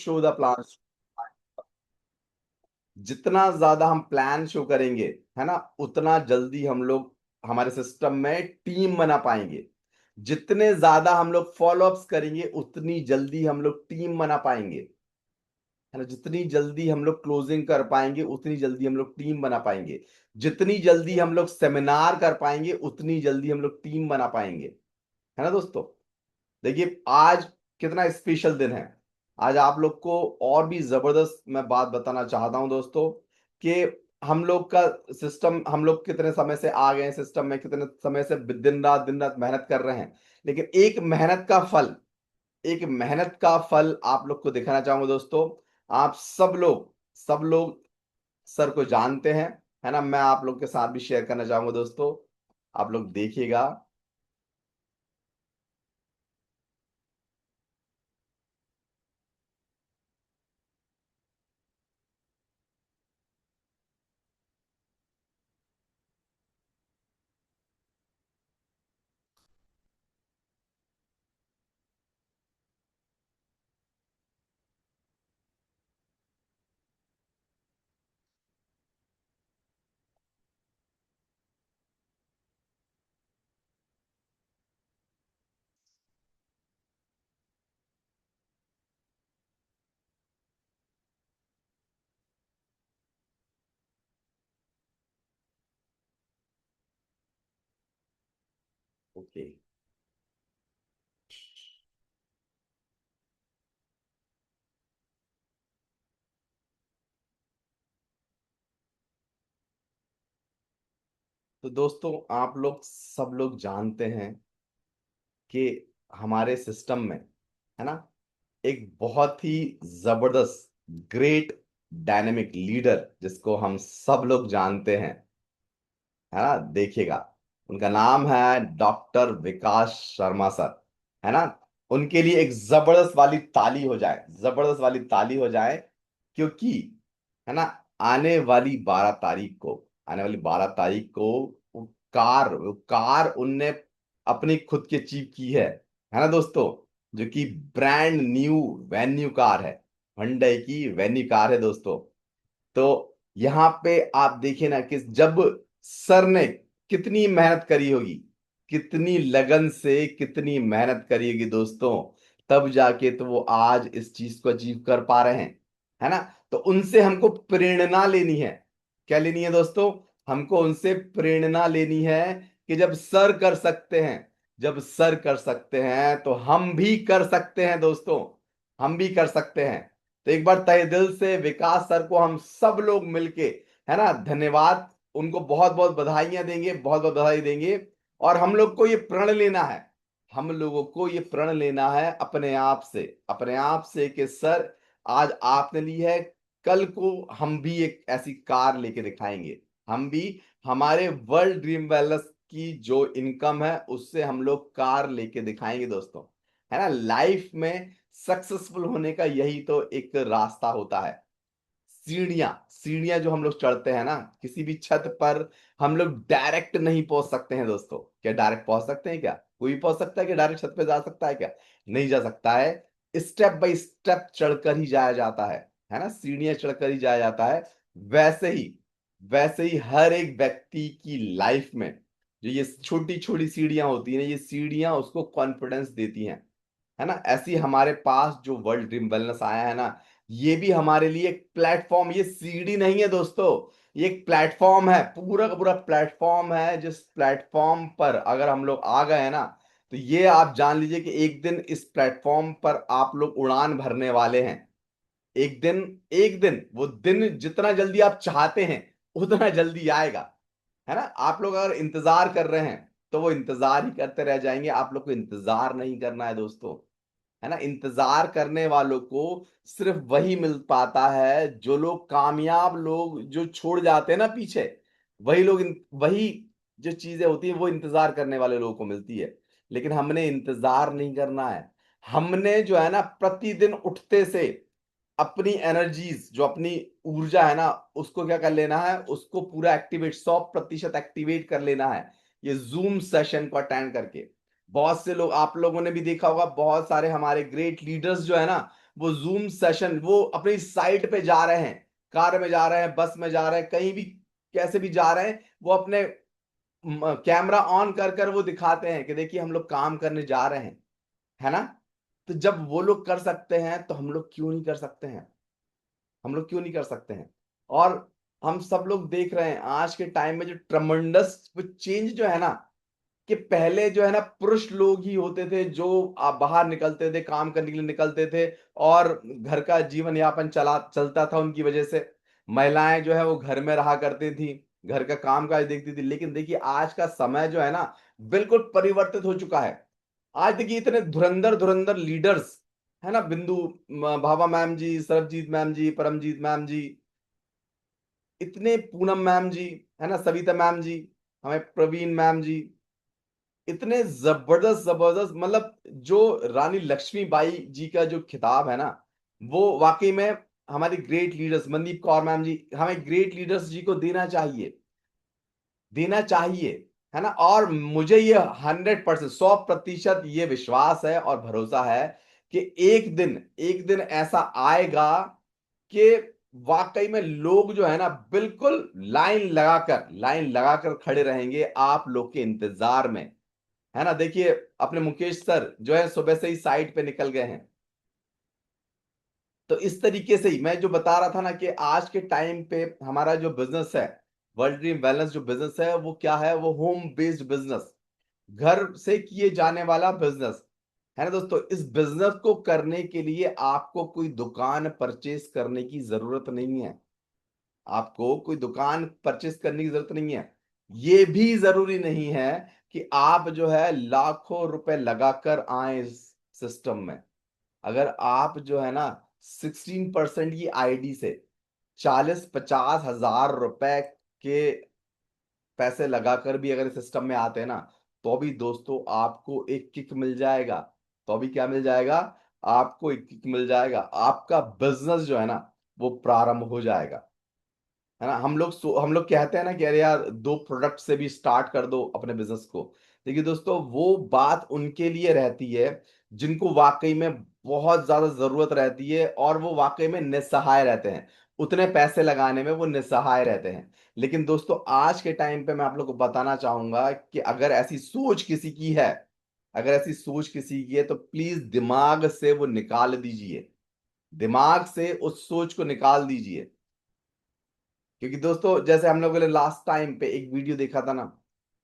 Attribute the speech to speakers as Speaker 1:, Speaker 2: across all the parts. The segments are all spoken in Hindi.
Speaker 1: Show the plan. जितना ज्यादा हम प्लान शो करेंगे, है ना, उतना जल्दी हम लोग हमारे सिस्टम में टीम बना पाएंगे। जितने ज्यादा हम लोग फॉलोअप्स करेंगे, उतनी जल्दी हम लोग टीम बना पाएंगे, है ना। जितनी जल्दी हम लोग क्लोजिंग कर पाएंगे, उतनी जल्दी हम लोग टीम बना पाएंगे। जितनी जल्दी हम लोग सेमिनार कर पाएंगे, उतनी जल्दी हम लोग टीम बना पाएंगे, है ना दोस्तों। देखिए आज कितना स्पेशल दिन है। आज आप लोग को और भी जबरदस्त मैं बात बताना चाहता हूं दोस्तों, कि हम लोग का सिस्टम, हम लोग कितने समय से आ गए हैं सिस्टम में, कितने समय से दिन रात मेहनत कर रहे हैं। लेकिन एक मेहनत का फल आप लोग को दिखाना चाहूंगा दोस्तों। आप सब लोग सर को जानते हैं, है ना। मैं आप लोग के साथ भी शेयर करना चाहूंगा दोस्तों, आप लोग देखिएगा। ओके। तो दोस्तों आप लोग सब लोग जानते हैं कि हमारे सिस्टम में, है ना, एक बहुत ही जबरदस्त, ग्रेट, डायनेमिक लीडर जिसको हम सब लोग जानते हैं, है ना। देखिएगा, उनका नाम है डॉक्टर विकास शर्मा सर, है ना। उनके लिए एक जबरदस्त वाली ताली हो जाए, जबरदस्त वाली ताली हो जाए। क्योंकि, है ना, आने वाली 12 तारीख को, आने वाली 12 तारीख को वो कार उनने अपनी खुद की अचीव की है ना दोस्तों। जो कि ब्रांड न्यू वेन्यू कार है, Hyundai की वेन्यू कार है दोस्तों। तो यहाँ पे आप देखिए ना कि जब सर ने कितनी मेहनत करी होगी, कितनी लगन से कितनी मेहनत करी होगी दोस्तों, तब जाके तो वो आज इस चीज को अचीव कर पा रहे हैं, है ना। तो उनसे हमको प्रेरणा लेनी है। क्या लेनी है दोस्तों? हमको उनसे प्रेरणा लेनी है कि जब सर कर सकते हैं, जब सर कर सकते हैं तो हम भी कर सकते हैं दोस्तों, हम भी कर सकते हैं। तो एक बार तहे दिल से विकास सर को हम सब लोग मिलके, है ना, धन्यवाद, उनको बहुत बहुत बधाइयां देंगे, बहुत बहुत बधाई देंगे। और हम लोग को ये प्रण लेना है, हम लोगों को ये प्रण लेना है अपने आप से, अपने आप से कि सर आज आपने ली है, कल को हम भी एक ऐसी कार लेके दिखाएंगे। हम भी हमारे वर्ल्ड ड्रीम वेलनेस की जो इनकम है उससे हम लोग कार लेके दिखाएंगे दोस्तों, है ना। लाइफ में सक्सेसफुल होने का यही तो एक रास्ता होता है। सीढ़ियां सीढ़ियां जो हम लोग चढ़ते हैं ना, किसी भी छत पर हम लोग डायरेक्ट नहीं पहुंच सकते हैं दोस्तों। क्या डायरेक्ट पहुंच सकते हैं क्या? कोई भी पहुंच सकता है कि डायरेक्ट छत पे जा सकता है क्या? नहीं जा सकता है। स्टेप बाय स्टेप चढ़कर ही जाया जाता है ना, सीढ़ियां चढ़कर ही जाया जाता है। वैसे ही वैसे ही हर एक व्यक्ति की लाइफ में जो ये छोटी छोटी सीढ़ियां होती हैं ना, ये सीढ़ियां उसको कॉन्फिडेंस देती हैं, है ना। ऐसी हमारे पास जो वर्ल्ड ड्रीम वेलनेस आया है ना, ये भी हमारे लिए एक प्लेटफॉर्म, ये सीडी नहीं है दोस्तों, ये एक प्लेटफॉर्म है, पूरा का पूरा प्लेटफॉर्म है। जिस प्लेटफॉर्म पर अगर हम लोग आ गए हैं ना, तो ये आप जान लीजिए कि एक दिन इस प्लेटफॉर्म पर आप लोग उड़ान भरने वाले हैं। एक दिन, एक दिन, वो दिन जितना जल्दी आप चाहते हैं उतना जल्दी आएगा, है ना। आप लोग अगर इंतजार कर रहे हैं तो वो इंतजार ही करते रह जाएंगे। आप लोग को इंतजार नहीं करना है दोस्तों, है ना। इंतजार करने वालों को सिर्फ वही मिल पाता है, जो लोग कामयाब लोग जो छोड़ जाते हैं ना पीछे, वही लोग वही जो चीजें होती है वो इंतजार करने वाले लोगों को मिलती है। लेकिन हमने इंतजार नहीं करना है। हमने जो है ना, प्रतिदिन उठते से अपनी एनर्जीज, जो अपनी ऊर्जा है ना, उसको क्या कर लेना है, उसको पूरा एक्टिवेट, 100% एक्टिवेट कर लेना है, ये जूम सेशन को अटेंड करके। बहुत से लोग, आप लोगों ने भी देखा होगा, बहुत सारे हमारे ग्रेट लीडर्स जो है ना, वो जूम सेशन, वो अपनी साइट पे जा रहे हैं, कार में जा रहे हैं, बस में जा रहे हैं, कहीं भी कैसे भी जा रहे हैं, वो अपने कैमरा ऑन कर कर वो दिखाते हैं कि देखिए हम लोग काम करने जा रहे हैं, है ना। तो जब वो लोग कर सकते हैं तो हम लोग क्यों नहीं कर सकते हैं? हम लोग क्यों नहीं कर सकते हैं? और हम सब लोग देख रहे हैं आज के टाइम में जो ट्रमंडस चेंज जो है ना, कि पहले जो है ना पुरुष लोग ही होते थे जो बाहर निकलते थे, काम करने के लिए निकलते थे, और घर का जीवन यापन चलता था उनकी वजह से। महिलाएं जो है वो घर में रहा करती थी, घर का काम काज देखती थी। लेकिन देखिए आज का समय जो है ना बिल्कुल परिवर्तित हो चुका है। आज देखिए इतने धुरंधर धुरंधर लीडर्स, है ना, बिंदु भाभा मैम जी, सरबजीत मैम जी, परमजीत मैम जी, इतने, पूनम मैम जी, है ना, सविता मैम जी, हमें प्रवीण मैम जी, इतने जबरदस्त जबरदस्त, मतलब जो रानी लक्ष्मीबाई जी का जो खिताब है ना, वो वाकई में हमारी great leaders Mandeep Kaur ma'am ji, हमें ग्रेट लीडर्स जी को देना चाहिए, देना चाहिए, है ना। और मुझे ये 100%, 100% ये विश्वास है और भरोसा है कि एक दिन ऐसा आएगा कि वाकई में लोग जो है ना बिल्कुल लाइन लगाकर खड़े रहेंगे आप लोग के इंतजार में, है ना। देखिए अपने मुकेश सर जो है सुबह से ही साइट पे निकल गए हैं। तो इस तरीके से ही मैं जो बता रहा था ना कि आज के टाइम पे हमारा जो बिजनेस है, वर्ल्ड ड्रीम वेलनेस जो बिजनेस है, वो क्या है? वो होम बेस्ड बिजनेस, घर से किए जाने वाला बिजनेस, है ना दोस्तों। इस बिजनेस को करने के लिए आपको कोई दुकान परचेस करने की जरूरत नहीं है, आपको कोई दुकान परचेस करने की जरूरत नहीं है। ये भी जरूरी नहीं है कि आप जो है लाखों रुपए लगाकर आए इस सिस्टम में। अगर आप जो है ना 16% की आईडी से 40-50 हजार रुपए के पैसे लगाकर भी अगर सिस्टम में आते हैं ना, तो भी दोस्तों आपको एक किक मिल जाएगा। तो भी क्या मिल जाएगा? आपको एक किक मिल जाएगा, आपका बिजनेस जो है ना वो प्रारंभ हो जाएगा, है ना। हम लोग कहते हैं ना कि अरे यार 2 प्रोडक्ट से भी स्टार्ट कर दो अपने बिजनेस को। देखिए दोस्तों, वो बात उनके लिए रहती है जिनको वाकई में बहुत ज्यादा जरूरत रहती है, और वो वाकई में निस्सहाय रहते हैं, उतने पैसे लगाने में वो निस्सहाय रहते हैं। लेकिन दोस्तों आज के टाइम पे मैं आप लोग को बताना चाहूंगा कि अगर ऐसी सोच किसी की है, अगर ऐसी सोच किसी की है, तो प्लीज दिमाग से वो निकाल दीजिए, दिमाग से उस सोच को निकाल दीजिए। क्योंकि दोस्तों जैसे हम लोगों ने लास्ट टाइम पे एक वीडियो देखा था ना,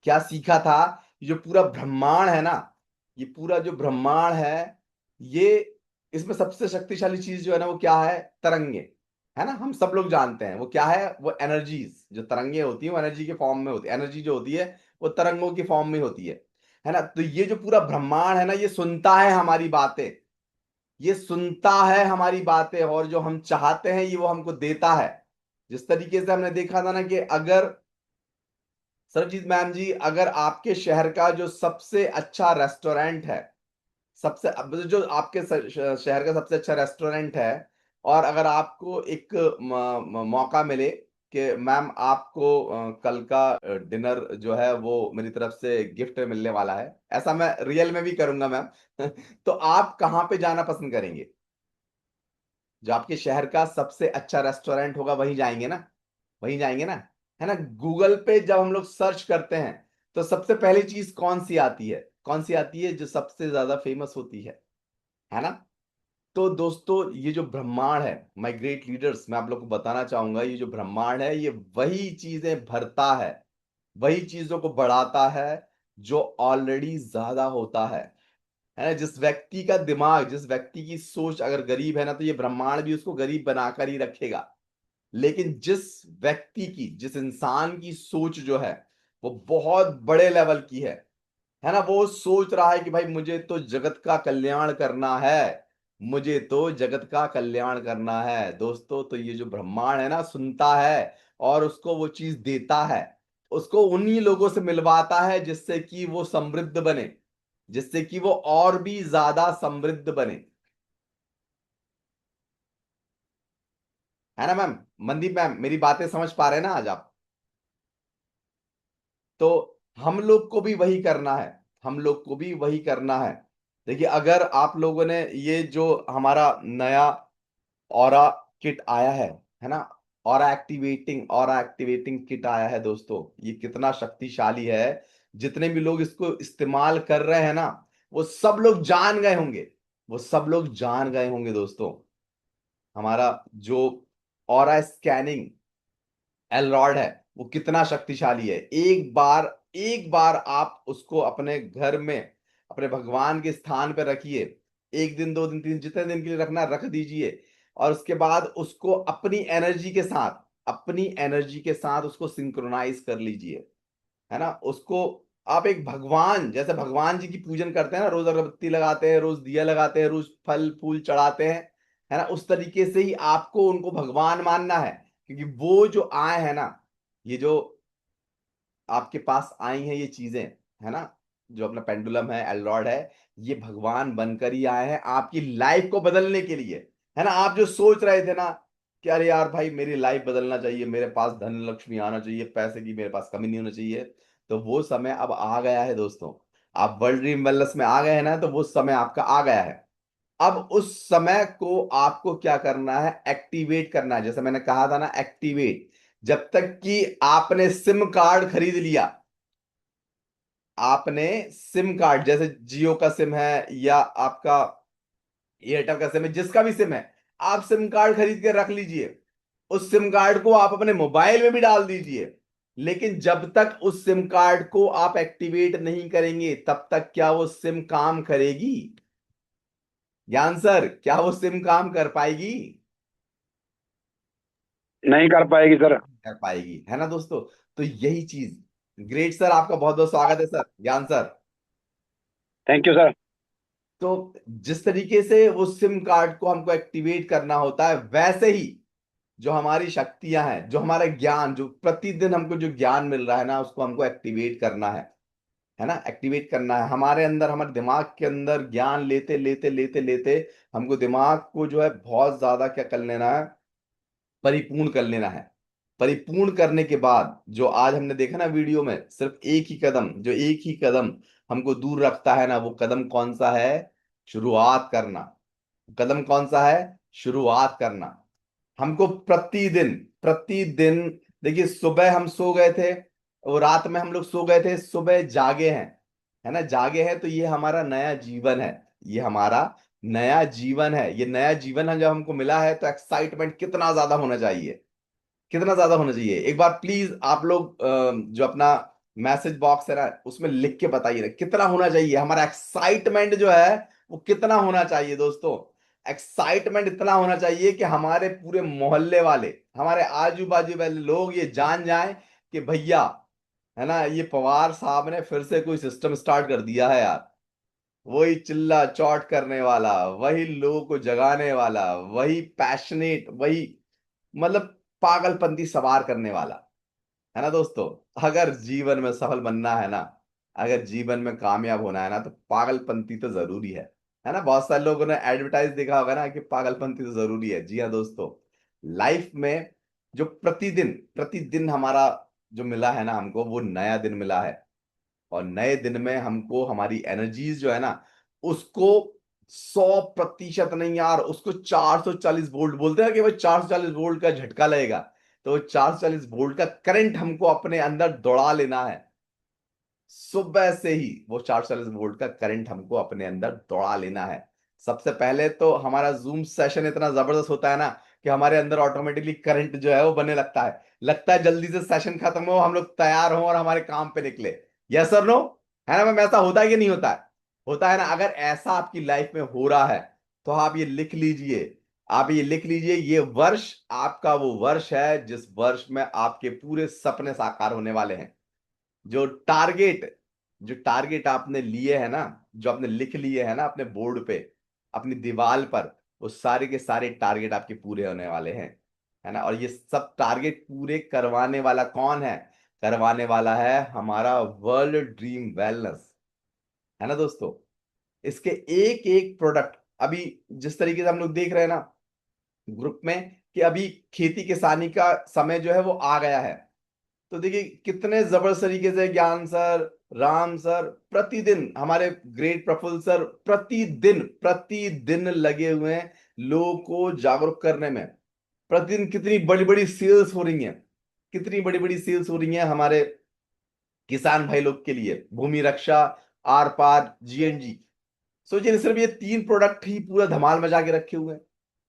Speaker 1: क्या सीखा था? ये जो पूरा ब्रह्मांड है ना, ये पूरा जो ब्रह्मांड है, ये, इसमें सबसे शक्तिशाली चीज जो है ना वो क्या है? तरंगे, है ना। हम सब लोग जानते हैं वो क्या है, वो एनर्जीज, जो तरंगे होती है वो एनर्जी के फॉर्म में होती है, एनर्जी जो होती है वो तरंगों की फॉर्म में होती है ना। तो ये जो पूरा ब्रह्मांड है ना, ये सुनता है हमारी बातें, ये सुनता है हमारी बातें, और जो हम चाहते हैं ये वो हमको देता है। जिस तरीके से हमने देखा था ना कि अगर, सरजीत मैम जी, अगर आपके शहर का जो सबसे अच्छा रेस्टोरेंट है, सबसे जो आपके शहर का सबसे अच्छा रेस्टोरेंट है, और अगर आपको एक मौका मिले कि मैम आपको कल का डिनर जो है वो मेरी तरफ से गिफ्ट मिलने वाला है, ऐसा मैं रियल में भी करूंगा मैम तो आप कहाँ पे जाना पसंद करेंगे? जो आपके शहर का सबसे अच्छा रेस्टोरेंट होगा वहीं जाएंगे ना, वहीं जाएंगे ना, है ना। गूगल पे जब हम लोग सर्च करते हैं तो सबसे पहली चीज कौन सी आती है? कौन सी आती है? जो सबसे ज्यादा फेमस होती है ना। तो दोस्तों ये जो ब्रह्मांड है, माय ग्रेट लीडर्स, मैं आप लोग को बताना चाहूंगा, ये जो ब्रह्मांड है ये वही चीजें भरता है, वही चीजों को बढ़ाता है जो ऑलरेडी ज्यादा होता है ना। जिस व्यक्ति का दिमाग, जिस व्यक्ति की सोच अगर गरीब है ना, तो ये ब्रह्मांड भी उसको गरीब बनाकर ही रखेगा। लेकिन जिस व्यक्ति की, जिस इंसान की सोच जो है वो बहुत बड़े लेवल की है ना, वो सोच रहा है कि भाई मुझे तो जगत का कल्याण करना है, मुझे तो जगत का कल्याण करना है दोस्तों, तो ये जो ब्रह्मांड है ना सुनता है और उसको वो चीज देता है, उसको उन्हीं लोगों से मिलवाता है जिससे कि वो समृद्ध बने, जिससे कि वो और भी ज्यादा समृद्ध बने, है ना मैम। मनदीप मैम मेरी बातें समझ पा रहे हैं ना आज आप? तो हम लोग को भी वही करना है, हम लोग को भी वही करना है। देखिए, अगर आप लोगों ने ये जो हमारा नया ऑरा किट आया है ना, ऑरा एक्टिवेटिंग किट आया है दोस्तों, ये कितना शक्तिशाली है। जितने भी लोग इसको इस्तेमाल कर रहे हैं ना, वो सब लोग जान गए होंगे, वो सब लोग जान गए होंगे दोस्तों। हमारा जो ऑरा स्कैनिंग एलरॉड है वो कितना शक्तिशाली है। एक बार आप उसको अपने घर में, अपने भगवान के स्थान पर रखिए। एक दिन, 2 दिन, 3, जितने दिन के लिए रखना रख दीजिए। और उसके बाद उसको अपनी एनर्जी के साथ उसको सिंक्रोनाइज कर लीजिए, है ना। उसको आप एक भगवान, जैसे भगवान जी की पूजन करते हैं ना, रोज अगरबत्ती लगाते हैं, रोज दिया लगाते हैं, रोज फल फूल चढ़ाते हैं, है ना, उस तरीके से ही आपको उनको भगवान मानना है। क्योंकि वो जो आए हैं ना, ये जो आपके पास आई हैं ये चीजें, है ना, जो अपना पेंडुलम है, एलरॉड है, ये भगवान बनकर ही आए हैं आपकी लाइफ को बदलने के लिए। है ना, आप जो सोच रहे थे ना कि अरे यार भाई मेरी लाइफ बदलना चाहिए, मेरे पास धन लक्ष्मी आना चाहिए, पैसे की मेरे पास कमी नहीं होना चाहिए, तो वो समय अब आ गया है दोस्तों। आप वर्ल्ड ड्रीम वेलनेस में आ गए हैं ना, तो वो समय आपका आ गया है। अब उस समय को आपको क्या करना है, एक्टिवेट करना है। जैसे मैंने कहा था ना, एक्टिवेट। जब तक कि आपने सिम कार्ड खरीद लिया, आपने सिम कार्ड, जैसे जियो का सिम है या आपका एयरटेल का सिम है, जिसका भी सिम है, आप सिम कार्ड खरीद के रख लीजिए। उस सिम कार्ड को आप अपने मोबाइल में भी डाल दीजिए। लेकिन जब तक उस सिम कार्ड को आप एक्टिवेट नहीं करेंगे, तब तक क्या वो सिम काम करेगी? ज्ञान सर, क्या वो सिम काम कर पाएगी?
Speaker 2: नहीं कर पाएगी सर।
Speaker 1: कर पाएगी, है ना दोस्तों। तो यही चीज। ग्रेट सर, आपका बहुत बहुत स्वागत है सर, ज्ञान सर।
Speaker 2: Thank you sir.
Speaker 1: तो जिस तरीके से उस सिम कार्ड को हमको एक्टिवेट करना होता है, वैसे ही जो हमारी शक्तियां हैं, जो हमारा ज्ञान, जो प्रतिदिन हमको जो ज्ञान मिल रहा है ना, उसको हमको एक्टिवेट करना है ना, एक्टिवेट करना है हमारे अंदर, हमारे दिमाग के अंदर ज्ञान लेते लेते लेते लेते हमको दिमाग को जो है बहुत ज्यादा क्या कर लेना है, परिपूर्ण कर लेना है। परिपूर्ण करने के बाद जो आज हमने देखा ना वीडियो में, सिर्फ एक ही कदम, जो एक ही कदम हमको दूर रखता है ना, वो कदम कौन सा है? शुरुआत करना। कदम कौन सा है? शुरुआत करना। हमको प्रतिदिन, प्रतिदिन, देखिए, सुबह हम सो गए थे, और रात में हम लोग सो गए थे, सुबह जागे हैं, है ना, जागे हैं, तो ये हमारा नया जीवन है। ये हमारा नया जीवन है। ये नया जीवन है जब हमको मिला है, तो एक्साइटमेंट कितना ज्यादा होना चाहिए, कितना ज्यादा होना चाहिए। एक बार प्लीज आप लोग जो अपना मैसेज बॉक्स है ना, उसमें लिख के बताइए ना, कितना होना चाहिए हमारा एक्साइटमेंट जो है, वो कितना होना चाहिए दोस्तों। एक्साइटमेंट इतना होना चाहिए कि हमारे पूरे मोहल्ले वाले, हमारे आजू बाजू वाले लोग ये जान जाएं कि भैया, है ना, ये पवार साहब ने फिर से कोई सिस्टम स्टार्ट कर दिया है यार। वही चिल्ला चौट करने वाला, वही लोगों को जगाने वाला, वही पैशनेट, वही मतलब पागलपंती सवार करने वाला, है ना दोस्तों। अगर जीवन में सफल बनना है ना, अगर जीवन में कामयाब होना है ना, तो पागलपंती तो जरूरी है ना। बहुत सारे लोगों ने एडवर्टाइज देखा होगा ना कि पागलपंती तो जरूरी है। जी हाँ दोस्तों, लाइफ में जो प्रतिदिन प्रतिदिन हमारा जो मिला है ना हमको, वो नया दिन मिला है। और नए दिन में हमको हमारी एनर्जीज जो है ना, उसको 100% नहीं यार, उसको 440 वोल्ट बोलते हैं कि भाई 440 वोल्ट का झटका लगेगा। तो वो 440 वोल्ट का करंट हमको अपने अंदर दौड़ा लेना है। सुबह से ही वो 440 वोल्ट का करंट हमको अपने अंदर दौड़ा लेना है। सबसे पहले तो हमारा जूम सेशन इतना जबरदस्त होता है ना, कि हमारे अंदर ऑटोमेटिकली करंट जो है वो बनने लगता है जल्दी से सेशन खत्म हो, हम लोग तैयार हों और हमारे काम पे निकले। यस और नो? है ना मैम, ऐसा होता है कि नहीं होता है? होता है ना। अगर ऐसा आपकी लाइफ में हो रहा है, तो आप ये लिख लीजिए, आप ये लिख लीजिए, ये वर्ष आपका वो वर्ष है जिस वर्ष में आपके पूरे सपने साकार होने वाले हैं। जो टारगेट जो टारगेट आपने लिए है ना, जो आपने लिख लिए है ना अपने बोर्ड पे, अपनी दीवार पर, वो सारे के सारे टारगेट आपके पूरे होने वाले हैं, है ना। और ये सब टारगेट पूरे करवाने वाला कौन है? करवाने वाला है हमारा वर्ल्ड ड्रीम वेलनेस, है ना दोस्तों। इसके एक एक प्रोडक्ट, अभी जिस तरीके से हम लोग देख रहे हैं ना ग्रुप में, कि अभी खेती किसानी का समय जो है वो आ गया है, तो देखिए कितने जबरदस्त तरीके से ज्ञान सर, राम सर प्रतिदिन, हमारे ग्रेट प्रफुल्ल सर प्रतिदिन प्रतिदिन लगे हुए हैं लोगों को जागरूक करने में। प्रतिदिन कितनी बड़ी बड़ी सेल्स हो रही हैं, कितनी बड़ी बड़ी सेल्स हो रही हैं हमारे किसान भाई लोग के लिए। भूमि रक्षा, आर पार, जीएनजी। सोचिए, सिर्फ ये तीन प्रोडक्ट ही पूरा धमाल मचा के रखे हुए हैं।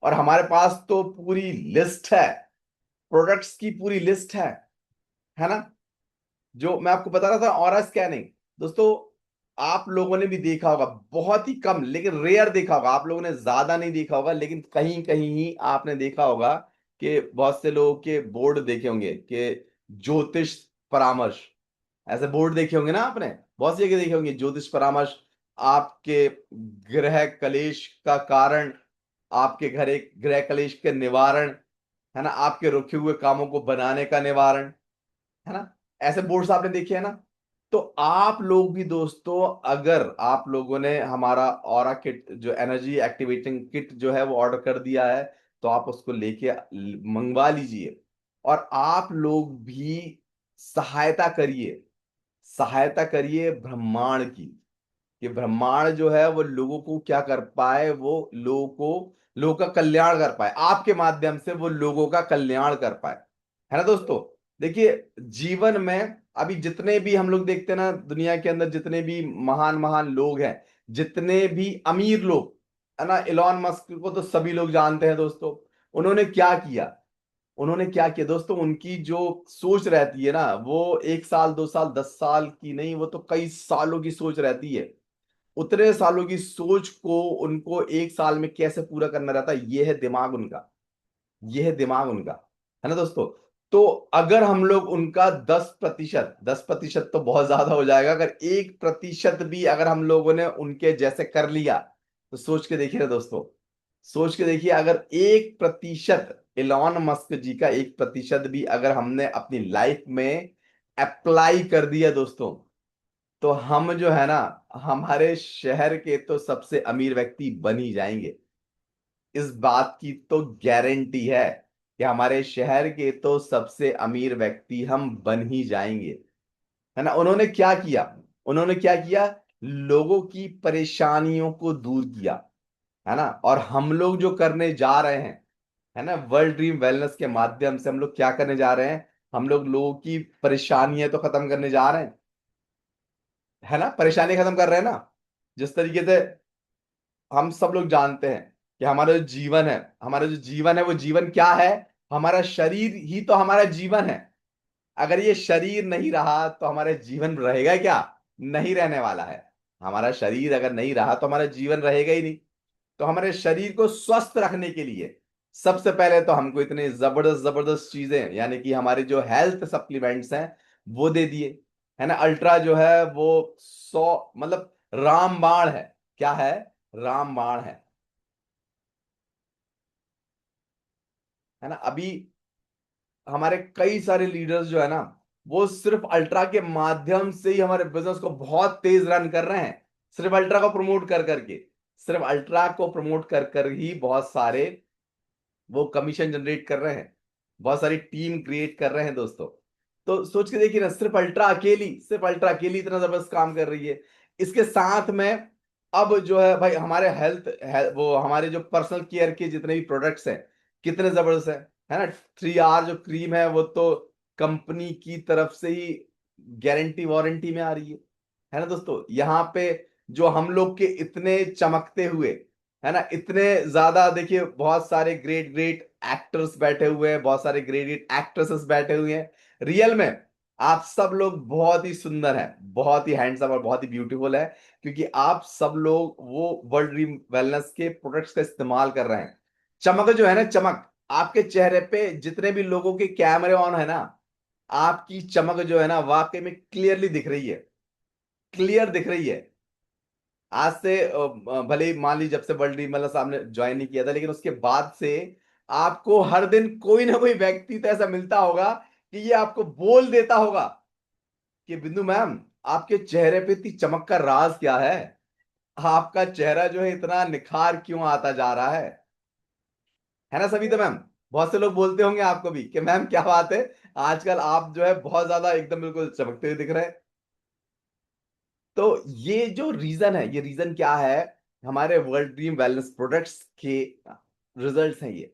Speaker 1: और हमारे पास तो पूरी लिस्ट है, प्रोडक्ट्स की पूरी लिस्ट है ना। जो मैं आपको बता रहा था, ऑरा स्कैनिंग। दोस्तों, आप लोगों ने भी देखा होगा, बहुत ही कम लेकिन रेयर देखा होगा, आप लोगों ने ज्यादा नहीं देखा होगा, लेकिन कहीं कहीं ही आपने देखा होगा कि बहुत से लोगों के बोर्ड देखे होंगे कि ज्योतिष परामर्श, ऐसे बोर्ड देखे होंगे ना आपने। बहुत सी जगह देखे होंगे ज्योतिष परामर्श, आपके ग्रह कलेश का कारण, आपके घर एक ग्रह कलेश के निवारण, है ना, आपके रुके हुए कामों को बनाने का निवारण, है ना। ऐसे बोर्ड्स आपने देखे हैं ना। तो आप लोग भी दोस्तों, अगर आप लोगों ने हमारा ऑरा किट, जो एनर्जी एक्टिवेटिंग किट जो है वो ऑर्डर कर दिया है, तो आप उसको लेके मंगवा लीजिए। और आप लोग भी सहायता करिए, सहायता करिए ब्रह्मांड की, कि ब्रह्मांड जो है वो लोगों को क्या कर पाए, वो लोगों का कल्याण कर पाए, आपके माध्यम से वो लोगों का कल्याण कर पाए, है ना दोस्तों। देखिए, जीवन में अभी जितने भी हम लोग देखते हैं ना, दुनिया के अंदर जितने भी महान महान लोग हैं, जितने भी अमीर लोग, है ना, इलॉन मस्क को तो सभी लोग जानते हैं दोस्तों। उन्होंने क्या किया, उन्होंने क्या किया दोस्तों, उनकी जो सोच रहती है ना, वो 1 साल 2 साल 10 साल की नहीं, वो तो कई सालों की सोच रहती है। उतने सालों की सोच को उनको 1 साल में कैसे पूरा करना रहता है, ये है दिमाग उनका, ये है दिमाग उनका, है ना दोस्तों। तो अगर हम लोग उनका 10%, 10% तो बहुत ज्यादा हो जाएगा, अगर 1% भी अगर हम लोगों ने उनके जैसे कर लिया, तो सोच के देखिए ना दोस्तों, सोच के देखिए, अगर 1%, इलॉन मस्क जी का 1% भी अगर हमने अपनी लाइफ में अप्लाई कर दिया दोस्तों, तो हम जो है ना, हमारे शहर के तो सबसे अमीर व्यक्ति बन ही जाएंगे। इस बात की तो गारंटी है कि हमारे शहर के तो सबसे अमीर व्यक्ति हम बन ही जाएंगे, है ना। उन्होंने क्या किया, उन्होंने क्या किया, लोगों की परेशानियों को दूर किया, है ना। और हम लोग जो करने जा रहे हैं, है ना, वर्ल्ड ड्रीम वेलनेस के माध्यम से हम लोग क्या करने जा रहे हैं, हम लोग लोगों की परेशानियां तो खत्म करने जा रहे हैं, है ना, परेशानी खत्म कर रहे हैं ना। जिस तरीके से हम सब लोग जानते हैं कि हमारा जो जीवन है, हमारा जो जीवन है वो जीवन क्या है, हमारा शरीर ही तो हमारा जीवन है। अगर ये शरीर नहीं रहा तो हमारा जीवन रहेगा क्या, नहीं रहने वाला है। हमारा शरीर अगर नहीं रहा तो हमारा जीवन रहेगा ही नहीं। तो हमारे शरीर को स्वस्थ रखने के लिए सबसे पहले तो हमको इतने जबरदस्त जबरदस्त चीजें, यानी कि हमारे जो हेल्थ सप्लीमेंट्स हैं वो दे दिए, है ना। अल्ट्रा जो है वो 100, मतलब रामबाण है। क्या है, रामबाण है ना। अभी हमारे कई सारे लीडर्स जो है ना, वो सिर्फ अल्ट्रा के माध्यम से ही हमारे बिजनेस को बहुत तेज रन कर रहे हैं। सिर्फ अल्ट्रा को प्रमोट कर करके, सिर्फ अल्ट्रा को प्रमोट कर कर ही बहुत सारे वो कमीशन जनरेट कर रहे हैं, बहुत सारी टीम क्रिएट कर रहे हैं दोस्तों। तो सोच के देखिए ना, सिर्फ अल्ट्रा अकेली, सिर्फ अल्ट्रा अकेली इतना जबरदस्त काम कर रही है। इसके साथ में अब जो है भाई, हमारे वो हमारे जो पर्सनल केयर के जितने भी प्रोडक्ट्स हैं, कितने जबरदस्त है ना। 3R जो क्रीम है वो तो कंपनी की तरफ से ही गारंटी वारंटी में आ रही है ना दोस्तों। यहाँ पे जो हम लोग के इतने चमकते हुए, है ना, इतने ज्यादा, देखिए बहुत सारे ग्रेट ग्रेट एक्टर्स बैठे हुए हैं, बहुत सारे ग्रेट ग्रेट एक्ट्रेसेस बैठे हुए हैं। रियल में आप सब लोग बहुत ही सुंदर हैं, बहुत ही हैंडसम और बहुत ही ब्यूटीफुल है, क्योंकि आप सब लोग वो वर्ल्ड ड्रीम वेलनेस के प्रोडक्ट्स का इस्तेमाल कर रहे हैं। चमक जो है ना, चमक आपके चेहरे पे, जितने भी लोगों के कैमरे ऑन है ना, आपकी चमक जो है ना वाकई में क्लियरली दिख रही है, क्लियर दिख रही है। आज से भले ही मान लीजिए जब से वर्ल्ड ड्रीम मतलब सामने ज्वाइन नहीं किया था, लेकिन उसके बाद से आपको हर दिन कोई ना कोई व्यक्ति तो ऐसा मिलता होगा कि ये आपको बोल देता होगा कि बिंदु मैम, आपके चेहरे पे इतनी चमक का राज क्या है, आपका चेहरा जो है इतना निखार क्यों आता जा रहा है ना सभी। तो मैम, बहुत से लोग बोलते होंगे आपको भी कि मैम क्या बात है, आजकल आप जो है बहुत ज्यादा एकदम बिल्कुल चमकते हुए दिख रहे हैं। तो ये जो रीजन है, ये रीजन क्या है? हमारे वर्ल्ड ड्रीम वेलनेस प्रोडक्ट्स के रिजल्ट्स हैं ये,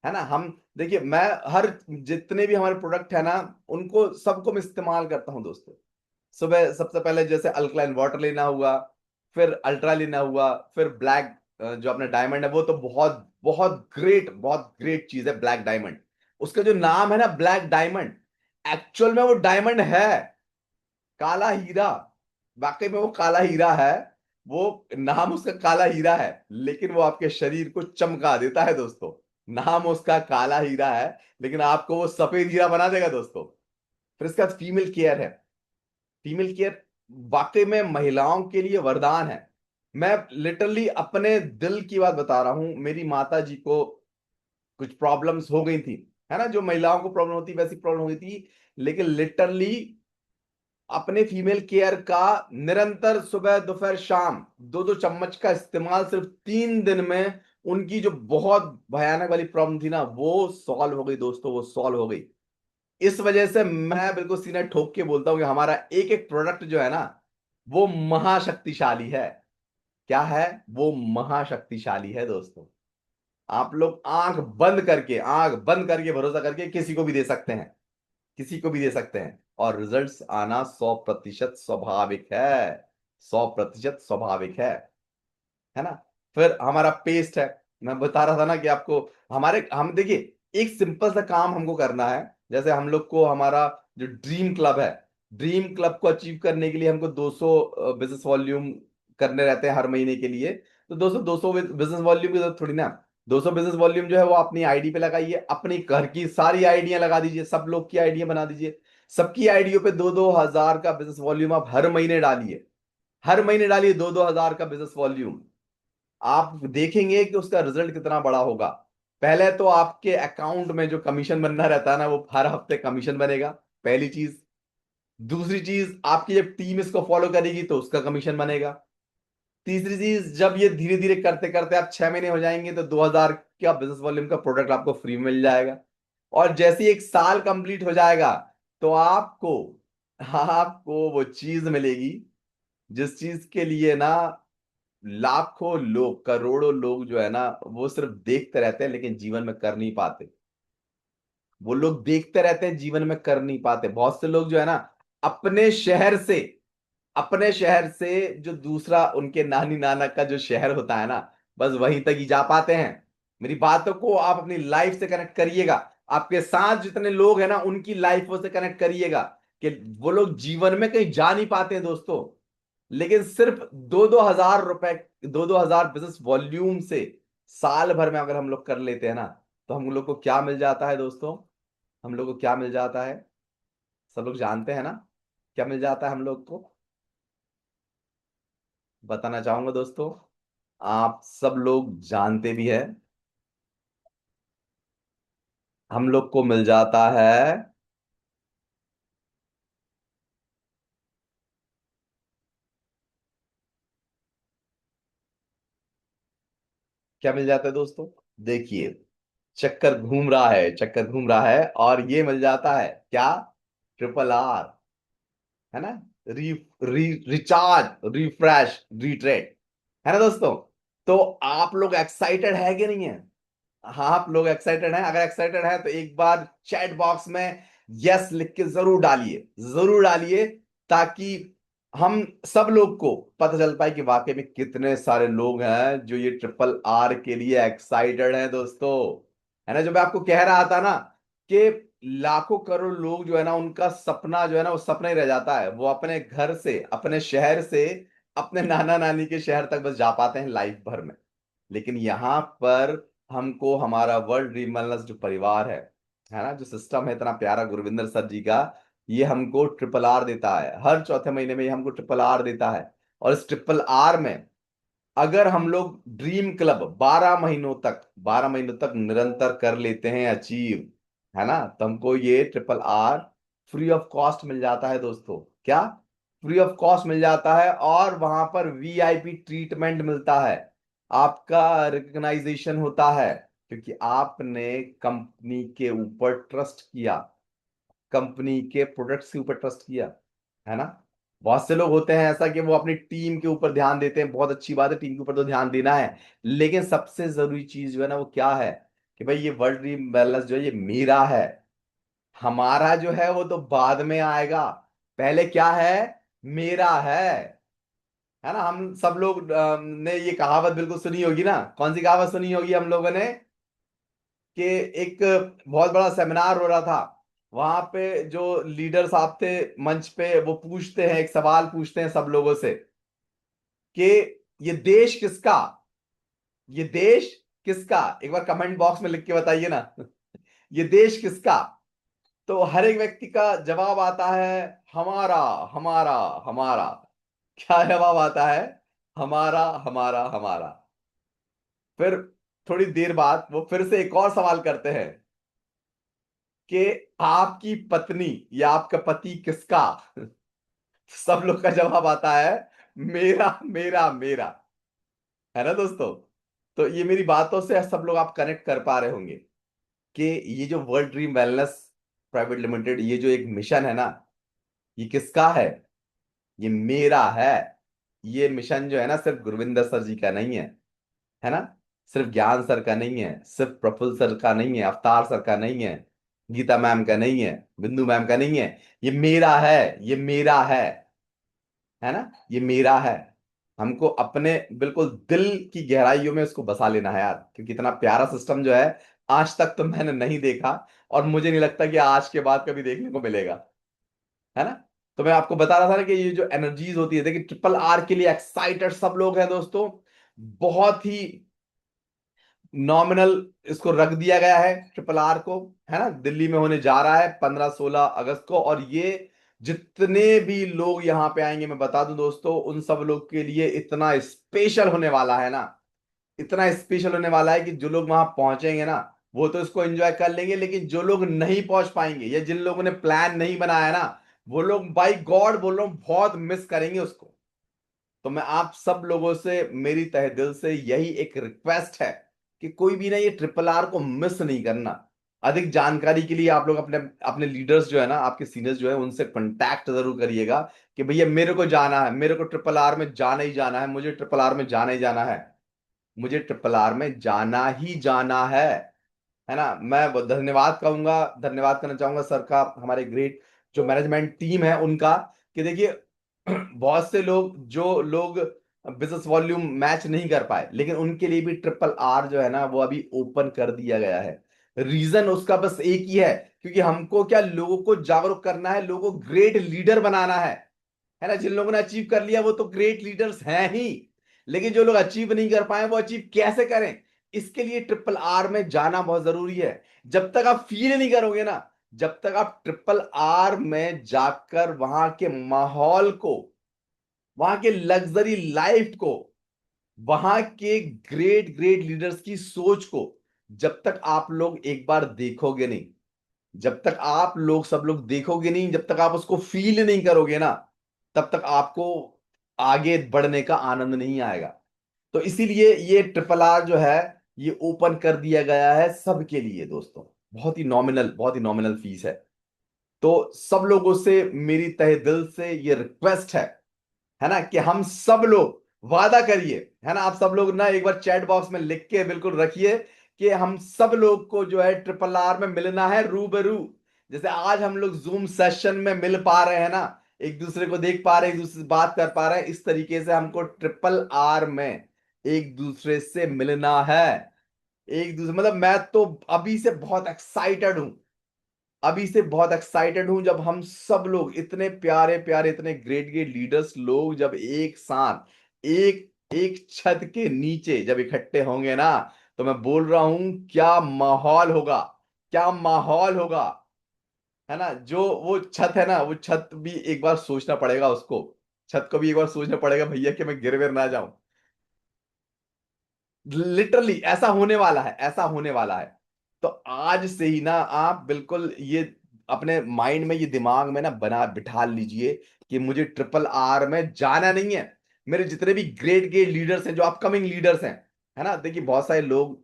Speaker 1: है ना। हम देखिए, मैं हर जितने भी हमारे प्रोडक्ट है ना, उनको सबको मैं इस्तेमाल करता हूं दोस्तों। सुबह सबसे पहले जैसे अल्कलाइन वाटर लेना हुआ, फिर अल्ट्रा लेना हुआ, फिर ब्लैक जो अपना डायमंड है, वो तो बहुत बहुत ग्रेट चीज है ब्लैक डायमंड। उसका जो नाम है ना ब्लैक डायमंड, एक्चुअल में वो डायमंड है, काला हीरा। वाकई में वो काला हीरा है। वो नाम उसका काला हीरा है, लेकिन वो आपके शरीर को चमका देता है दोस्तों। नाम उसका काला हीरा है, लेकिन आपको वो सफेद हीरा बना देगा दोस्तों। फिर इसका फीमेल केयर है। फीमेल केयर वाकई में महिलाओं के लिए वरदान है। मैं लिटरली अपने दिल की बात बता रहा हूं। मेरी माता जी को कुछ प्रॉब्लम्स हो गई थी, है ना, जो महिलाओं को प्रॉब्लम होती वैसी प्रॉब्लम हो गई थी। लेकिन लिटरली अपने फीमेल केयर का निरंतर सुबह दोपहर शाम 2-2 चम्मच का इस्तेमाल सिर्फ 3 दिन में उनकी जो बहुत भयानक वाली प्रॉब्लम थी ना, वो सॉल्व हो गई दोस्तों, वो सॉल्व हो गई। इस वजह से मैं बिल्कुल सीना ठोक के बोलता हूँ कि हमारा एक एक प्रोडक्ट जो है ना, वो महाशक्तिशाली है। क्या है? वो महाशक्तिशाली है दोस्तों। आप लोग आंख बंद करके भरोसा करके किसी को भी दे सकते हैं, किसी को भी दे सकते हैं, और रिजल्ट्स आना 100% स्वाभाविक है। 100% स्वाभाविक है ना। फिर हमारा पेस्ट है। मैं बता रहा था ना कि आपको, हमारे हम देखिए, एक सिंपल सा काम हमको करना है। जैसे हम लोग को हमारा जो ड्रीम क्लब है, ड्रीम क्लब को अचीव करने के लिए हमको 200 बिजनेस वॉल्यूम करने रहते हैं हर महीने के लिए। तो 200 बिजनेस वॉल्यूम की जरूरत थोड़ी ना। 200 बिजनेस वॉल्यूम जो है वो अपनी आईडी पे लगाइए, अपनी घर की सारी आईडियां लगा दीजिए, सब लोग की आईडियां बना दीजिए। सबकी आईडियों पे 2-2 हजार का बिजनेस वॉल्यूम आप हर महीने डालिए। हर महीने डालिए 2-2 हजार का बिजनेस वॉल्यूम। आप देखेंगे कि उसका रिजल्ट कितना बड़ा होगा। पहले तो आपके अकाउंट में जो कमीशन बनना रहता है ना, वो हर हफ्ते कमीशन बनेगा, पहली चीज। दूसरी चीज, आपकी जब टीम इसको फॉलो करेगी तो उसका कमीशन बनेगा। तीसरी चीज, जब ये धीरे धीरे करते करते आप 6 महीने हो जाएंगे तो 2 हजार का बिजनेस वॉल्यूम का प्रोडक्ट आपको फ्री में मिल जाएगा। और जैसे ही 1 साल कंप्लीट हो जाएगा, तो आपको आपको वो चीज मिलेगी जिस चीज के लिए ना लाखों लोग, करोड़ों लोग जो है ना, वो सिर्फ देखते रहते हैं लेकिन जीवन में कर नहीं पाते। वो लोग देखते रहते हैं, जीवन में कर नहीं पाते। बहुत से लोग जो है ना, अपने शहर से अपने शहर से जो दूसरा उनके नानी नाना का जो शहर होता है ना, बस वहीं तक ही जा पाते हैं। मेरी बातों को आप अपनी लाइफ से कनेक्ट करिएगा। आपके साथ जितने लोग हैं ना, उनकी लाइफों से कनेक्ट करिएगा कि वो लोग जीवन में कहीं जा नहीं पाते हैं दोस्तों। लेकिन सिर्फ 2-2 हजार रुपए, 2-2 हजार बिजनेस वॉल्यूम से साल भर में अगर हम लोग कर लेते हैं ना, तो हम लोग को क्या मिल जाता है दोस्तों? हम लोग को क्या मिल जाता है? सब लोग जानते हैं ना, क्या मिल जाता है हम लोग को? बताना चाहूंगा दोस्तों। आप सब लोग जानते भी है, हम लोग को मिल जाता है। क्या मिल जाता है दोस्तों? देखिए, चक्कर घूम रहा है, चक्कर घूम रहा है, और ये मिल जाता है क्या? RRR, है ना। री री रिचार्ज, रिफ्रेश, रिट्रेट, है ना दोस्तों। तो आप लोग एक्साइटेड है कि नहीं है? हाँ, आप लोग एक्साइटेड हैं? अगर एक्साइटेड है तो एक बार चैट बॉक्स में यस लिख के जरूर डालिए, जरूर डालिए, ताकि हम सब लोग को पता चल पाए कि वाकई में कितने सारे लोग हैं जो ये RRR के लिए एक्साइटेड हैं दोस्तों। है ना, जो मैं आपको कह रहा था ना कि लाखों करोड़ लोग जो है ना, उनका सपना जो है ना, वो सपना ही रह जाता है। वो अपने घर से, अपने शहर से अपने नाना नानी के शहर तक बस जा पाते हैं लाइफ भर में। लेकिन यहाँ पर हमको हमारा वर्ल्ड ड्रीम वेलनेस जो परिवार है ना, जो सिस्टम है इतना प्यारा गुरविंदर सर जी का, ये हमको RRR देता है। हर चौथे महीने में ये हमको RRR देता है। और इस RRR में अगर हम लोग ड्रीम क्लब 12 महीनों तक निरंतर कर लेते हैं अचीव, है ना, तो हमको ये RRR फ्री ऑफ कॉस्ट मिल जाता है दोस्तों। क्या? फ्री ऑफ कॉस्ट मिल जाता है, और वहां पर VIP ट्रीटमेंट मिलता है। आपका रिकग्नाइजेशन होता है, क्योंकि आपने कंपनी के ऊपर ट्रस्ट किया, कंपनी के प्रोडक्ट्स के ऊपर ट्रस्ट किया, है ना। बहुत से लोग होते हैं ऐसा कि वो अपनी टीम के ऊपर ध्यान देते हैं, बहुत अच्छी बात है, टीम के ऊपर तो ध्यान देना है, लेकिन सबसे जरूरी चीज जो है ना वो क्या है, कि भाई ये वर्ल्ड ड्रीम वेलनेस जो है ये मेरा है। हमारा जो है वो तो बाद में आएगा, पहले क्या है, मेरा है ना। हम सब लोग ने ये कहावत बिल्कुल सुनी होगी ना, कौन सी कहावत सुनी होगी हम लोगों ने, कि एक बहुत बड़ा सेमिनार हो रहा था, वहां पे जो लीडर साहब थे मंच पे, वो पूछते हैं, एक सवाल पूछते हैं सब लोगों से कि ये देश किसका, ये देश किसका, एक बार कमेंट बॉक्स में लिख के बताइए ना ये देश किसका। तो हर एक व्यक्ति का जवाब आता है, हमारा, हमारा, हमारा। क्या जवाब आता है, हमारा, हमारा, हमारा। फिर थोड़ी देर बाद वो फिर से एक और सवाल करते हैं कि आपकी पत्नी या आपका पति किसका सब लोग का जवाब आता है, मेरा, मेरा, मेरा। है ना दोस्तों। तो ये मेरी बातों से सब लोग आप कनेक्ट कर पा रहे होंगे कि ये जो world dream wellness private limited, ये जो एक मिशन है ना, ये किसका है, ये मेरा है। ये मिशन जो है ना सिर्फ गुरविंदर सर जी का नहीं है ना, सिर्फ ज्ञान सर का नहीं है, सिर्फ प्रफुल्ल सर का नहीं है, अवतार सर का नहीं है, गीता मैम का नहीं है, बिंदु मैम का नहीं है, ये मेरा है, ये मेरा है ना, ये मेरा है। हमको अपने बिल्कुल दिल की गहराइयों में उसको बसा लेना है यार, क्योंकि इतना प्यारा सिस्टम जो है आज तक तो मैंने नहीं देखा, और मुझे नहीं लगता कि आज के बाद कभी देखने को मिलेगा। है ना। तो मैं आपको बता रहा था ना कि ये जो एनर्जीज होती है, देखिए ट्रिपल आर के लिए एक्साइटेड सब लोग हैं दोस्तों, बहुत ही नॉमिनल इसको रख दिया गया है ट्रिपल आर को। है ना, दिल्ली में होने जा रहा है 15-16 अगस्त को, और ये जितने भी लोग यहाँ पे आएंगे मैं बता दूं दोस्तों, उन सब लोग के लिए इतना स्पेशल होने वाला है ना, इतना स्पेशल होने वाला है कि जो लोग वहां पहुंचेंगे ना वो तो इसको एंजॉय कर लेंगे, लेकिन जो लोग नहीं पहुंच पाएंगे या जिन लोगों ने प्लान नहीं बनाया ना, वो लोग बाई गॉड बोल रहा हूं बहुत मिस करेंगे उसको। तो मैं आप सब लोगों से मेरी तहे दिल से यही एक रिक्वेस्ट है कि कोई भी ना ये ट्रिपल आर को मिस नहीं करना। अधिक जानकारी के लिए आप लोग अपने अपने लीडर्स जो है ना, आपके सीनियर्स जो है, उनसे कांटेक्ट जरूर करिएगा कि भैया मेरे को जाना है, मेरे को ट्रिपल आर में जाना ही जाना है, मुझे ट्रिपल आर में जाना ही जाना है, मुझे ट्रिपल आर में जाना ही जाना है ना। मैं धन्यवाद कहूंगा, धन्यवाद करना चाहूंगा सर का, हमारे ग्रेट जो मैनेजमेंट टीम है उनका, कि देखिए बहुत से लोग जो लोग बिजनेस वॉल्यूम मैच नहीं कर पाए, लेकिन उनके लिए भी ट्रिपल आर जो है ना वो अभी ओपन कर दिया गया है। रीजन उसका बस एक ही है, क्योंकि हमको क्या, लोगों को जागरूक करना है, लोगों को ग्रेट लीडर बनाना है ना। जिन लोगों ने अचीव कर लिया वो तो ग्रेट लीडर्स हैं ही, लेकिन जो लोग अचीव नहीं कर पाए वो अचीव कैसे करें, इसके लिए ट्रिपल आर में जाना बहुत जरूरी है। जब तक आप फील नहीं करोगे ना, जब तक आप ट्रिपल आर में जाकर वहां के माहौल को, वहां के लग्जरी लाइफ को, वहां के ग्रेट ग्रेट लीडर्स की सोच को जब तक आप लोग एक बार देखोगे नहीं, जब तक आप लोग सब लोग देखोगे नहीं, जब तक आप उसको फील नहीं करोगे ना, तब तक आपको आगे बढ़ने का आनंद नहीं आएगा। तो इसीलिए ये ट्रिपल आर जो है ये ओपन कर दिया गया है सबके लिए दोस्तों, बहुत ही नॉमिनल, बहुत ही नॉमिनल फीस है। तो सब लोगों से मेरी तहे दिल से ये रिक्वेस्ट है ना, कि हम सब लोग वादा करिए, है ना, आप सब लोग ना एक बार चैट बॉक्स में लिख के बिल्कुल रखिए कि हम सब लोग को जो है ट्रिपल आर में मिलना है रूबरू। जैसे आज हम लोग जूम सेशन में मिल पा रहे हैं ना, एक दूसरे को देख पा रहे हैं, एक दूसरे से बात कर पा रहे हैं, इस तरीके से हमको ट्रिपल आर में एक दूसरे से मिलना है। एक दूसरे मतलब मैं तो अभी से बहुत एक्साइटेड हूं, अभी से बहुत एक्साइटेड हूं, जब हम सब लोग इतने प्यारे प्यारे, इतने ग्रेट ग्रेट लीडर्स लोग जब एक साथ एक एक छत के नीचे जब इकट्ठे होंगे ना, तो मैं बोल रहा हूं क्या माहौल होगा, क्या माहौल होगा। है ना, जो वो छत है ना, वो छत भी एक बार सोचना पड़ेगा उसको, छत को भी एक बार सोचना पड़ेगा भैया कि मैं गिर विर ना जाऊं। लिटरली ऐसा होने वाला है, ऐसा होने वाला है। तो आज से ही ना आप बिल्कुल ये अपने माइंड में, ये दिमाग में ना बना बिठा लीजिए कि मुझे ट्रिपल आर में जाना नहीं है। मेरे जितने भी ग्रेट ग्रेट लीडर्स हैं, जो अपकमिंग लीडर्स हैं, है ना, देखिए बहुत सारे लोग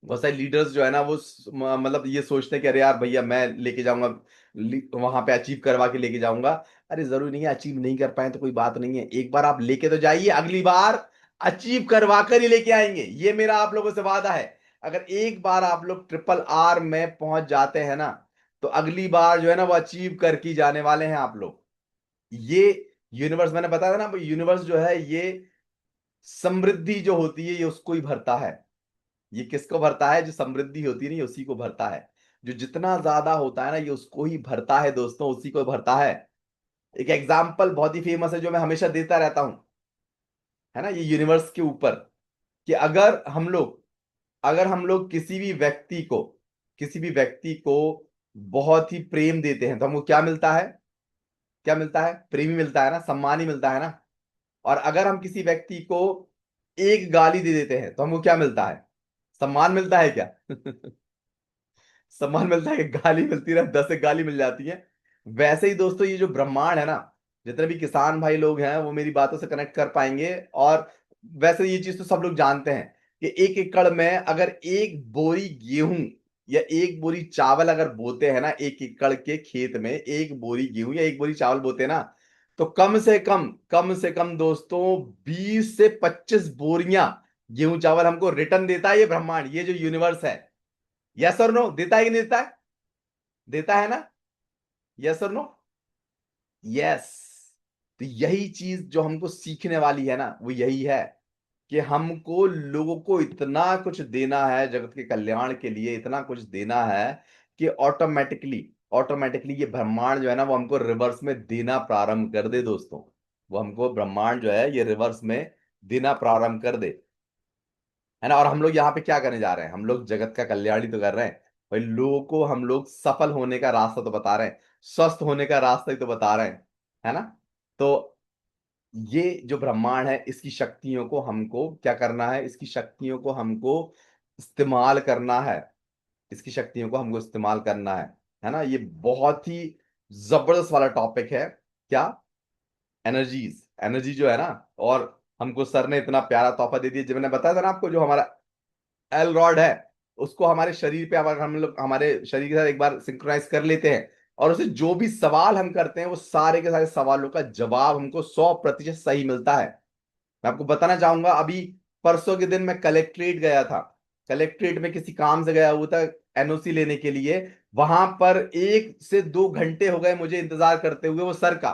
Speaker 1: बहुत सारे लीडर्स जो है ना वो मतलब ये सोचते हैं कि अरे यार भैया मैं लेके जाऊंगा, वहां पे अचीव करवा के लेके जाऊंगा। अरे जरूरी नहीं है, अचीव नहीं कर पाए तो कोई बात नहीं है, एक बार आप लेके तो जाइए, अगली बार अचीव करवा कर ही लेके आएंगे, ये मेरा आप लोगों से वादा है। अगर एक बार आप लोग ट्रिपल आर में पहुंच जाते हैं ना, तो अगली बार जो है ना वो अचीव करके जाने वाले हैं आप लोग। ये यूनिवर्स, मैंने बताया था ना, यूनिवर्स जो है ये समृद्धि जो होती है ये उसको ही भरता है। ये किसको भरता है? जो समृद्धि होती है ना, ये उसी को भरता है। जो जितना ज्यादा होता है ना, ये उसको ही भरता है दोस्तों, उसी को भरता है। एक एग्जाम्पल बहुत ही फेमस है जो मैं हमेशा देता रहता हूं, है ना, ये यूनिवर्स के ऊपर, कि अगर हम लोग किसी भी व्यक्ति को बहुत ही प्रेम देते हैं तो हमको क्या मिलता है? क्या मिलता है? प्रेम ही मिलता है ना, सम्मान ही मिलता है ना। और अगर हम किसी व्यक्ति को एक गाली दे देते हैं तो हमको क्या मिलता है? सम्मान मिलता है क्या? सम्मान मिलता है कि गाली मिलती है? 10 एक गाली मिल जाती है। वैसे ही दोस्तों ये जो ब्रह्मांड है ना, जितने भी किसान भाई लोग हैं वो मेरी बातों से कनेक्ट कर पाएंगे। और वैसे ये चीज तो सब लोग जानते हैं कि 1 एकड़ में अगर एक बोरी गेहूं या एक बोरी चावल अगर बोते हैं ना, 1 एकड़ के खेत में एक बोरी गेहूं या एक बोरी चावल बोते हैं ना, तो कम से कम दोस्तों 20 से 25 बोरियां गेहूं चावल हमको रिटर्न देता है ये ब्रह्मांड, ये जो यूनिवर्स है। यस और नो? देता है कि नहीं देता है? देता है ना? यस और नो? यस। तो यही चीज जो हमको सीखने वाली है ना, वो यही है कि हमको लोगों को इतना कुछ देना है, जगत के कल्याण के लिए इतना कुछ देना है कि ऑटोमेटिकली ऑटोमेटिकली ये ब्रह्मांड जो है ना वो हमको रिवर्स में देना प्रारंभ कर दे दोस्तों। वो हमको ब्रह्मांड जो है ये रिवर्स में देना प्रारंभ कर दे, है ना। और हम लोग यहाँ पे क्या करने जा रहे हैं? हम लोग जगत का कल्याण ही तो कर रहे हैं भाई। लोगों को हम लोग सफल होने का रास्ता तो बता रहे हैं, स्वस्थ होने का रास्ता ही तो बता रहे हैं, है ना। तो ये जो ब्रह्मांड है इसकी शक्तियों को हमको क्या करना है? इसकी शक्तियों को हमको इस्तेमाल करना है। इसकी शक्तियों को हमको इस्तेमाल करना है ना। ये बहुत ही जबरदस्त वाला टॉपिक है। क्या? एनर्जीज, एनर्जी जो है ना। और हमको सर ने इतना प्यारा तोहफा दे दिया, जब मैंने बताया था ना आपको, जो हमारा एल रॉड है, उसको हमारे शरीर पे अगर हम लोग हमारे शरीर के साथ एक बार सिंक्रोनाइज कर लेते हैं, और उसे जो भी सवाल हम करते हैं वो सारे के सारे सवालों का जवाब हमको 100% सही मिलता है। मैं आपको बताना चाहूंगा, अभी परसों के दिन मैं कलेक्ट्रेट गया था। कलेक्ट्रेट में किसी काम से गया हुआ था, एनओसी लेने के लिए। वहां पर 1 से 2 घंटे हो गए मुझे इंतजार करते हुए वो सर का।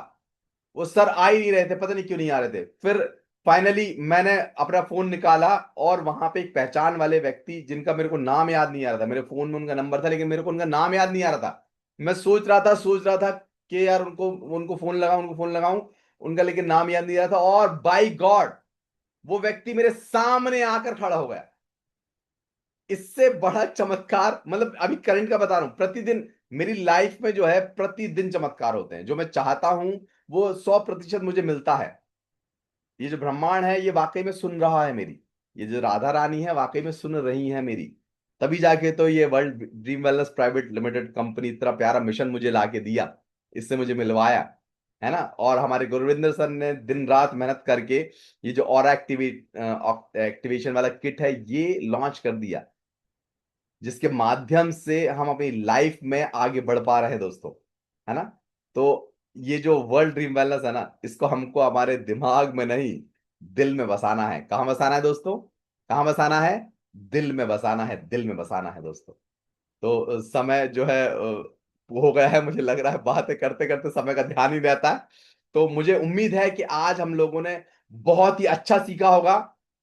Speaker 1: वो सर आ ही नहीं रहे थे, पता नहीं क्यों नहीं आ रहे थे। फिर फाइनली मैंने अपना फोन निकाला, और वहां पे एक पहचान वाले व्यक्ति जिनका मेरे को नाम याद नहीं आ रहा था, मेरे फोन में उनका नंबर था लेकिन मेरे को उनका नाम याद नहीं आ रहा था। मैं सोच रहा था कि यार उनको उनको फोन लगाऊं उनका, लेकिन नाम याद नहीं आ रहा था। और बाई गॉड वो व्यक्ति मेरे सामने आकर खड़ा हो गया। इससे बड़ा चमत्कार, मतलब अभी करंट का बता रहा हूं, प्रतिदिन मेरी लाइफ में जो है प्रतिदिन चमत्कार होते हैं। जो मैं चाहता हूं वो 100% मुझे मिलता है। ये जो ब्रह्मांड है ये वाकई में सुन रहा है मेरी, ये जो राधा रानी है वाकई में सुन रही है मेरी। तभी जाके तो ये world dream wellness private limited company इतना प्यारा मिशन मुझे ला के दिया, इससे मुझे मिलवाया, है ना। और हमारे गुरविंदर सर ने दिन रात मेहनत करके ये जो और एक्टिवेशन वाला किट है ये लॉन्च कर दिया, जिसके माध्यम से हम अपनी लाइफ में आगे बढ़ पा रहे हैं दोस्तों, है ना। तो ये जो वर्ल्ड ड्रीम वेलनेस है ना, इसको हमको हमारे दिमाग में नहीं, दिल में बसाना है। कहाँ बसाना है दोस्तों? कहाँ बसाना है? दिल में बसाना है, दिल में बसाना है दोस्तों। तो समय जो है वो हो गया है, मुझे लग रहा है बातें करते करते समय का ध्यान ही रहता है। तो मुझे उम्मीद है कि आज हम लोगों ने बहुत ही अच्छा सीखा होगा,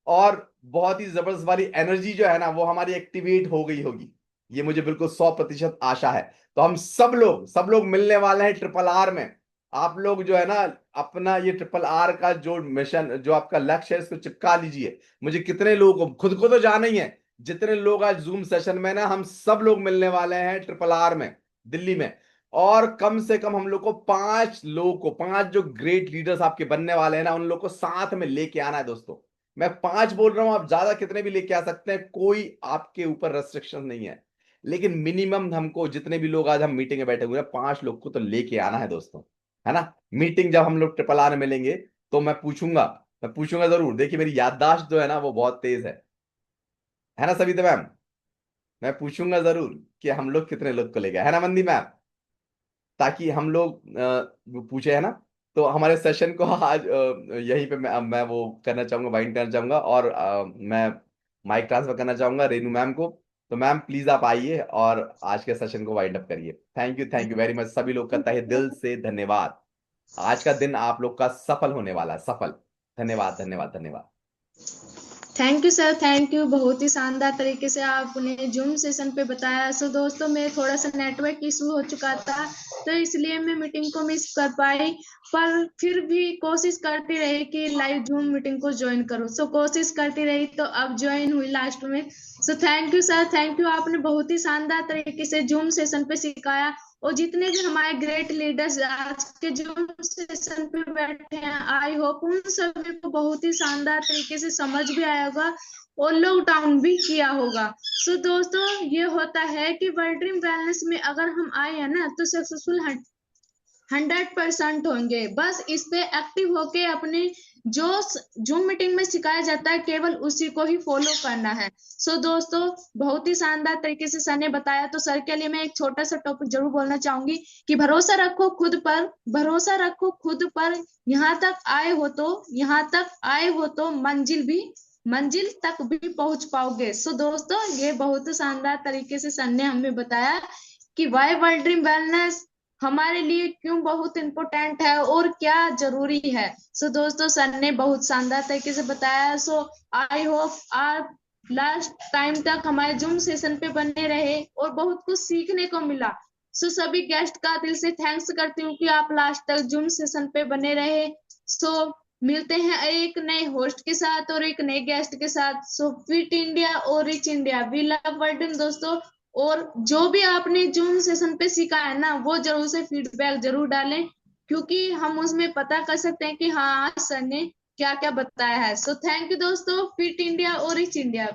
Speaker 1: और बहुत ही जबरदस्त वाली एनर्जी जो है ना वो हमारी एक्टिवेट हो गई होगी, ये मुझे बिल्कुल 100% आशा है। तो हम सब लोग मिलने वाले हैं ट्रिपल आर में। आप लोग जो है ना अपना ये ट्रिपल आर का जो मिशन, जो आपका लक्ष्य है, इसको चिपका लीजिए। मुझे कितने लोग को, खुद को तो जाना ही है, जितने लोग आज जूम सेशन में ना, हम सब लोग मिलने वाले हैं ट्रिपल आर में, दिल्ली में। और कम से कम हम लोग को 5 लोग को, 5 जो ग्रेट लीडर्स आपके बनने वाले हैं ना, उन लोग को साथ में लेके आना है दोस्तों। मैं 5 बोल रहा हूं, आप ज्यादा कितने भी लेके आ सकते हैं, कोई आपके ऊपर रेस्ट्रिक्शन नहीं है। लेकिन मिनिमम हमको, जितने भी लोग आज हम मीटिंग में बैठे हुए हैं, 5 लोग को तो लेके आना है दोस्तों, है ना। मीटिंग जब हम लोग ट्रिपल आर में मिलेंगे तो मैं पूछूंगा जरूर। देखिए मेरी याददाश्त जो है ना वो बहुत तेज है ना सविता मैम? मैं पूछूंगा जरूर कि हम लोग कितने लोग को ले गए, है ना मंदी मैम? ताकि हम लोग वो पूछे, है ना? तो हमारे सेशन को आज यहीं पे मैं वो करना चाहूंगा, वाइंड करना चाहूंगा, और मैं माइक ट्रांसफर करना चाहूंगा रेनू मैम को। तो मैम प्लीज आप आइए और आज के सेशन को वाइंड अप करिए। थैंक यू वेरी मच सभी लोग का तहे दिल से धन्यवाद। आज का दिन आप लोग का सफल होने वाला है, सफल। धन्यवाद धन्यवाद धन्यवाद।
Speaker 3: Thank you sir, thank you. बहुत ही शानदार तरीके से आपने जूम सेशन पे बताया। सो दोस्तों, मैं थोड़ा सा नेटवर्क इशू हो चुका था, तो इसलिए मैं मीटिंग को मिस कर पाई, पर फिर भी कोशिश करती रही कि लाइव जूम मीटिंग को ज्वाइन करूं। सो कोशिश करती रही तो अब ज्वाइन हुई लास्ट में। So thank you sir, thank you. आपने बहुत ही शानदार तरीके से जूम सेशन पे सिखाया, और जितने भी हमारे ग्रेट लीडर्स आज के जूम सेशन पे बैठे हैं, आई होप उन सभी को बहुत ही शानदार तरीके से समझ भी आया होगा और लॉक डाउन भी किया होगा। सो दोस्तों, ये होता है कि वर्ल्ड ड्रीम वेलनेस में अगर हम आए हैं ना, तो सक्सेसफुल 100% होंगे। बस इस पे एक्टिव होके अपने जो जूम मीटिंग में सिखाया जाता है, केवल उसी को ही फॉलो करना है। सो दोस्तों, बहुत ही शानदार तरीके से सर ने बताया। तो सर के लिए मैं एक छोटा सा टॉपिक जरूर बोलना चाहूंगी कि भरोसा रखो खुद पर, भरोसा रखो खुद पर। यहाँ तक आए हो तो मंजिल तक भी पहुंच पाओगे। सो दोस्तों, ये बहुत शानदार तरीके से सर ने हमें बताया कि वाई वर्ल्ड ड्रीम वेलनेस हमारे लिए क्यों बहुत इंपॉर्टेंट है और क्या जरूरी है। सो दोस्तों, सर ने बहुत शानदार तरीके से बताया। सो आई होप आप लास्ट टाइम तक हमारे जूम सेशन पे बने रहे और बहुत कुछ सीखने को मिला। सो सभी गेस्ट का दिल से थैंक्स करती हूँ कि आप लास्ट तक जूम सेशन पे बने रहे। सो मिलते हैं एक नए होस्ट के साथ और एक नए गेस्ट के साथ। सो फिट इंडिया और rich India, we love world दोस्तों। और जो भी आपने जूम सेशन पे सीखा है ना, वो जरूर से फीडबैक जरूर डालें, क्योंकि हम उसमें पता कर सकते हैं कि हाँ सर ने क्या क्या बताया है। सो थैंक यू दोस्तों। फिट इंडिया और रिच इंडिया।